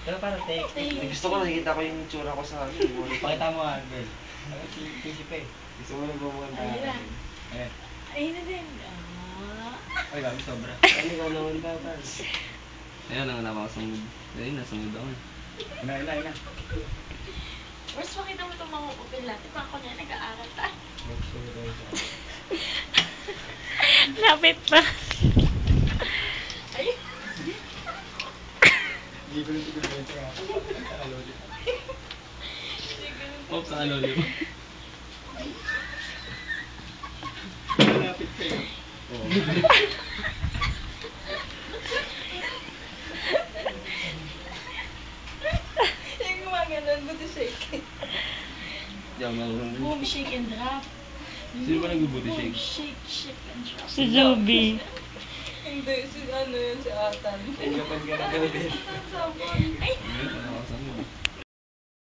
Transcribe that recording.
Pero para take. Gusto ko nakikita ko yung tsura ko sa Pakita mo nga, girl. Pisip eh. Gusto mo nagmumanda ka rin. Ayan. Ayun na din. Ay, gabi sobra. Ano ka naman dapat? Ayan, ang nakakasungod. Ayun, nasungod ako eh. Ina. First, makita mo itong mga upil natin. Mga ko niya, nag-aaral ta. Lapit pa. Ay. Hindi ko nito gawin siya. Aloli. Oops, sa aloli mo. Malapit kayo. Oo. Yung gumaganon, buti shake. Diyan, marunong. Boom, shake and drop. Sino ba nagbubuti shake? Boom, shake and drop. Si Zombie. Hindi, si ano yun, si Atan. Ay, kapag ka na gawin.